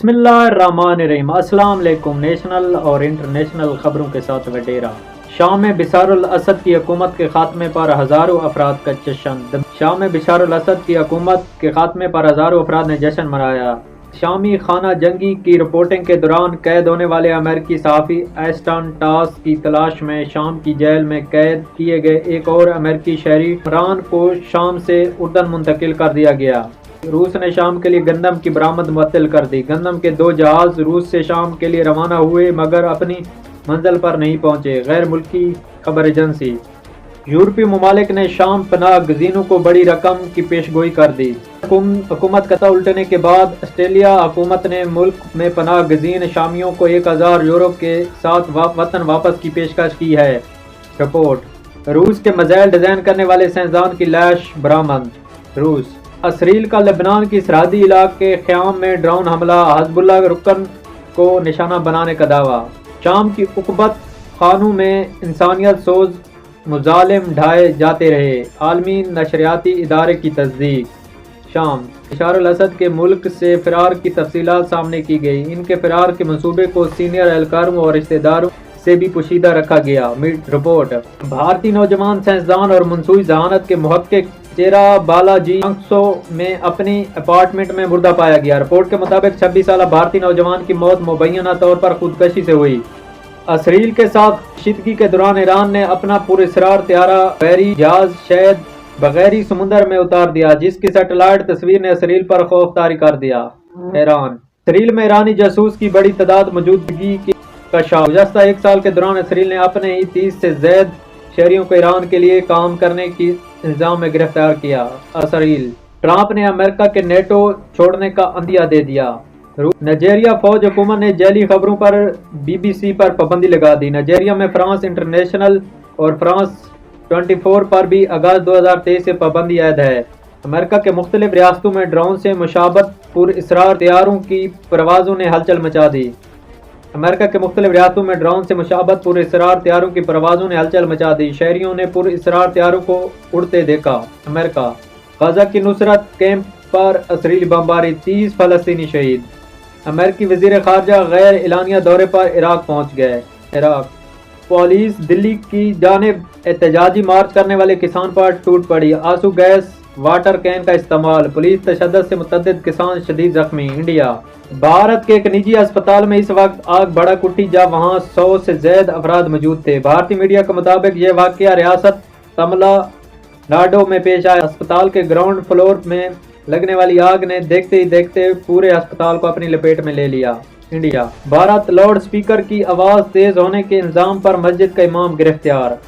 बिस्मिल्लाहिर्रहमानिर्रहीम। अस्सलाम वालेकुम। नेशनल और इंटरनेशनल खबरों के साथ वडेरा। शाम में बिशारुल असद की हुकूमत के खात्मे पर हज़ारों अफराद का जश्न। शाम में बिशारुल असद की हुकूमत के खात्मे पर हज़ारों अफराद ने जश्न मनाया। शामी खाना जंगी की रिपोर्टिंग के दौरान कैद होने वाले अमेरिकी सहाफ़ी एस्टन टास की तलाश में शाम की जेल में कैद किए गए एक और अमेरिकी शहरी इमरान को शाम से उर्दन मुंतकिल कर दिया गया। रूस ने शाम के लिए गंदम की बरामद मुअत्तल कर दी। गंदम के 2 जहाज रूस से शाम के लिए रवाना हुए मगर अपनी मंजिल पर नहीं पहुंचे। गैर मुल्की खबर एजेंसी। यूरोपीय ममालिक ने शाम पनाह गजीनों को बड़ी रकम की पेशगोई कर दी। हुकूमत कता उल्टने के बाद ऑस्ट्रेलिया हुकूमत ने मुल्क में पनाह गजीन शामियों को 1000 यूरो के साथ वतन वापस की पेशकश की है। रिपोर्ट। रूस के मिसाइल डिजाइन करने वाले साइंसदान की लाश बरामद। रूस। इसराइल का लेबनान की सरहदी इलाके ख़याम में ड्रोन हमला। हिज़्बुल्लाह रुकन को निशाना बनाने का दावा। शाम की उकबत खानों में इंसानियत सोज मुजालिम ढाए जाते रहे। आलमी नशरियाती इदारे की तस्दीक। शाम। बशार असद के मुल्क से फ़रार की तफसीलात सामने की गई। इनके फ़रार के मंसूबे को सीनियर एहलकारों और रिश्तेदारों से भी पोशीदा रखा गया। रिपोर्ट। भारतीय नौजवान साइंसदान और मनसूई जहानत के मुहक्किक चेरा बालाजी में अपनी अपार्टमेंट में मुर्दा पाया गया। रिपोर्ट के मुताबिक 26 साल भारतीय नौजवान की मौत मुबैना तौर पर खुदकशी से हुई। इसराइल के साथ कशीदगी के दौरान ईरान ने अपना पुरअसरार त्यारा बहरी जहाज शैद बगैरी समुंदर में उतार दिया, जिसकी सैटेलाइट तस्वीर ने इसराइल पर खौफ तारी कर दिया। ईरान। इसराइल में ईरानी जासूस की बड़ी तादाद मौजूदगी की कशाफ। गुज़श्ता 1 साल के दौरान इसराइल ने अपने ही 30 से ज़ायद शहरियों को ईरान के लिए काम करने की इल्जाम में गिरफ्तार किया। इसराइल। ट्रंप ने अमेरिका के नेटो छोड़ने का अंदिया दे दिया। नाइजीरिया फौज हुकूमत ने जैली खबरों पर BBC पर पाबंदी लगा दी। नाइजीरिया में फ्रांस इंटरनेशनल और फ्रांस 24 पर भी अगस्त 2023 से पाबंदी आयद है। अमेरिका के मुख्तलिफ रियासतों में ड्रोन से मुशाबत पुरअसरार तैयारों की परवाज़ों ने हलचल मचा दी। अमेरिका के मुख्तलिफ रियासतों में ड्रोन से मुशाबत पुरअसरार तैयारों की परवाज़ों ने हलचल मचा दी। शहरियों ने पुरअसरार तैयारों को उड़ते देखा। अमेरिका। गजा की नुसरत कैंप पर इसराइली बमबारी, 30 फ़लस्तीनी शहीद। अमेरिकी वज़ीर ख़ारजा गैर एलानिया दौरे पर इराक पहुँच गए। इराक। पुलिस दिल्ली की जानिब एहतजाजी मार्च करने वाले किसान पर टूट पड़ी। आंसू गैस वाटर कैन का इस्तेमाल। पुलिस तशद्दुद से मुतअद्दिद किसान शदीद जख्मी। इंडिया। भारत के एक निजी अस्पताल में इस वक्त आग भड़क उठी जब वहां 100 से ज्यादा अफराद मौजूद थे। भारतीय मीडिया के मुताबिक यह वाकया रियासत तमिलनाडु में पेश आया। अस्पताल के ग्राउंड फ्लोर में लगने वाली आग ने देखते ही देखते पूरे अस्पताल को अपनी लपेट में ले लिया। इंडिया। भारत। लाउड स्पीकर की आवाज तेज होने के इल्जाम पर मस्जिद का इमाम गिरफ्तार।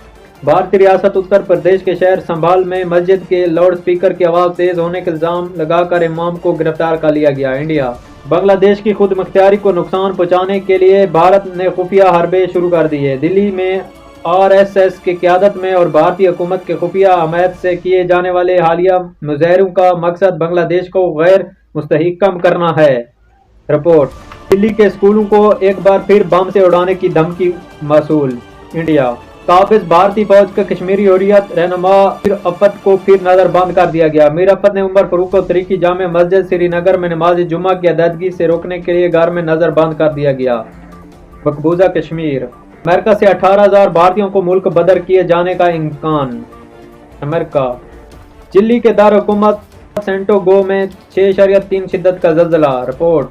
भारतीय रियासत उत्तर प्रदेश के शहर संभाल में मस्जिद के लाउड स्पीकर की आवाज तेज होने के इल्जाम लगाकर इमाम को गिरफ्तार कर लिया गया। इंडिया। बांग्लादेश की खुद मुख्तियारी को नुकसान पहुंचाने के लिए भारत ने खुफिया हरबे शुरू कर दी है। दिल्ली में RSS की क़यादत में और भारतीय हुकूमत के खुफिया हमायत से किए जाने वाले हालिया मुजाहरों का मकसद बांग्लादेश को गैर मुस्तहकम करना है। रिपोर्ट। दिल्ली के स्कूलों को एक बार फिर बम से उड़ाने की धमकी मौसूल। इंडिया। काबिज भारतीय फौज का कश्मीरी हुर्रियत रहनुमा मीर अफत को फिर नजरबंद कर दिया गया। मीर अफत ने उमर फारूक तरीकी जामे मस्जिद श्रीनगर में नमाज जुमा की अदायगी से रोकने के लिए घर में नजरबंद कर दिया गया। मकबूजा कश्मीर। अमेरिका से 18,000 भारतीयों को मुल्क बदर किए जाने का इम्कान। अमेरिका। चिली के दार हुकूमत सेंटोगो में 6.3 शिद्दत का ज़लज़ला। रिपोर्ट।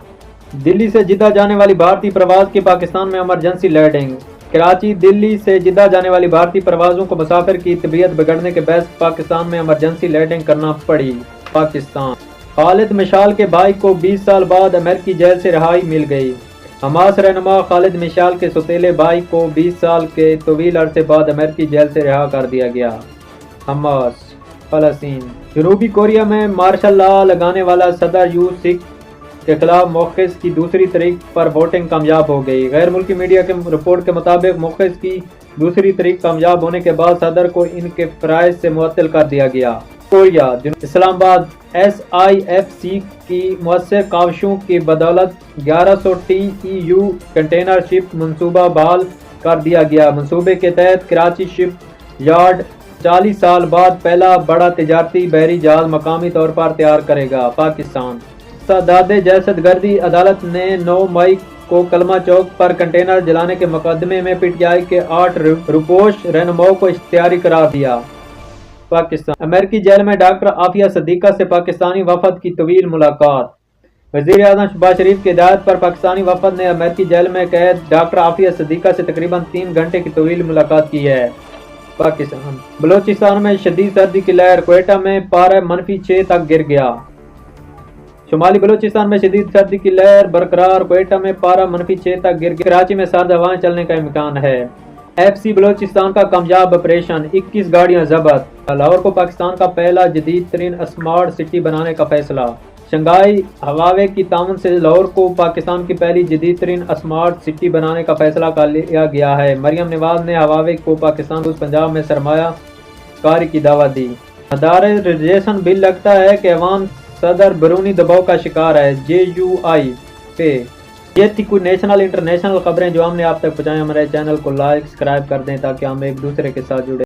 दिल्ली से जिद्दा जाने वाली भारतीय प्रवास की पाकिस्तान में इमरजेंसी लैंडिंग। कराची। दिल्ली से जिद्दा जाने वाली भारतीय प्रवासों को मुसाफिर की तबीयत बिगड़ने के बाद पाकिस्तान में इमरजेंसी लैंडिंग करना पड़ी। पाकिस्तान। खालिद मिशाल के भाई को 20 साल बाद अमेरिकी जेल से रिहाई मिल गई। हमास रहनुमा खालिद मिशाल के सौतेले भाई को 20 साल के तवील अरसे बाद अमेरिकी जेल से रिहा कर दिया गया। हमास। फ़लस्तीन। जनूबी कोरिया में मार्शल लॉ लगाने वाला सदर यू सिक के खिलाफ मौक़िफ़ की दूसरी तारीख पर वोटिंग कामयाब हो गई। गैर मुल्की मीडिया के रिपोर्ट के मुताबिक मौक़िफ़ की दूसरी तारीख कामयाब होने के बाद सदर को इनके फ़राइज़ से मुअत्तल कर दिया गया। कोरिया। इस्लामाबाद। SIFC की मुअस्सर काविशों की बदौलत 1100 TEU कंटेनर शिप मंसूबा बहाल कर दिया गया। मंसूबे के तहत कराची शिप यार्ड 40 साल बाद पहला बड़ा तिजारती बहरी जहाज मकामी तौर पर तैयार करेगा। पाकिस्तान। सादात दहशत गर्दी अदालत ने 9 मई को कलमा चौक पर कंटेनर जलाने के मुकदमे में पीटीआई के 8 रुपोश रहनुमाओं को इख्तियारी करार दिया। पाकिस्तान अमेरिकी जेल में डॉक्टर आफिया सदीका से पाकिस्तानी वफद की तवील मुलाकात। वज़ीर आज़म शहबाज शरीफ की हिदायत पर पाकिस्तानी वफद ने अमेरिकी जेल में कैद डॉक्टर आफिया सदीका से तकरीबन 3 घंटे की तवील मुलाकात की है। पाकिस्तान बलोचिस्तान में शदीद सर्दी की लहर, क्वेटा में पारा -6 तक गिर गया। शुमाली बलोचिस्तान में शदीद सर्दी की लहर बरकरार, क्वेटा में पारा -6 तक गिर गया। कराची में सर्द हवाएं चलने का इम्कान है। FC बलोचिस्तान का कामयाब ऑपरेशन, 21 गाड़ियां जब्त। लाहौर को पाकिस्तान का पहला जदीद तरीन स्मार्ट सिटी बनाने का फैसला। शंघाई हवावे की ताउन से लाहौर को पाकिस्तान की पहली जदीद तरीन स्मार्ट सिटी बनाने का फैसला कर लिया गया है। मरियम नवाज ने हवावे को पाकिस्तान को पंजाब में सरमाया कारी की दावत दी। मदारजाइजेशन बिल लगता है कि अवाम सदर बैरूनी दबाव का शिकार है। JUI पे ये थी कुछ नेशनल इंटरनेशनल खबरें जो हमने आप तक पहुँचाएं। हमारे चैनल को लाइक सब्सक्राइब कर दें ताकि हम एक दूसरे के साथ जुड़े।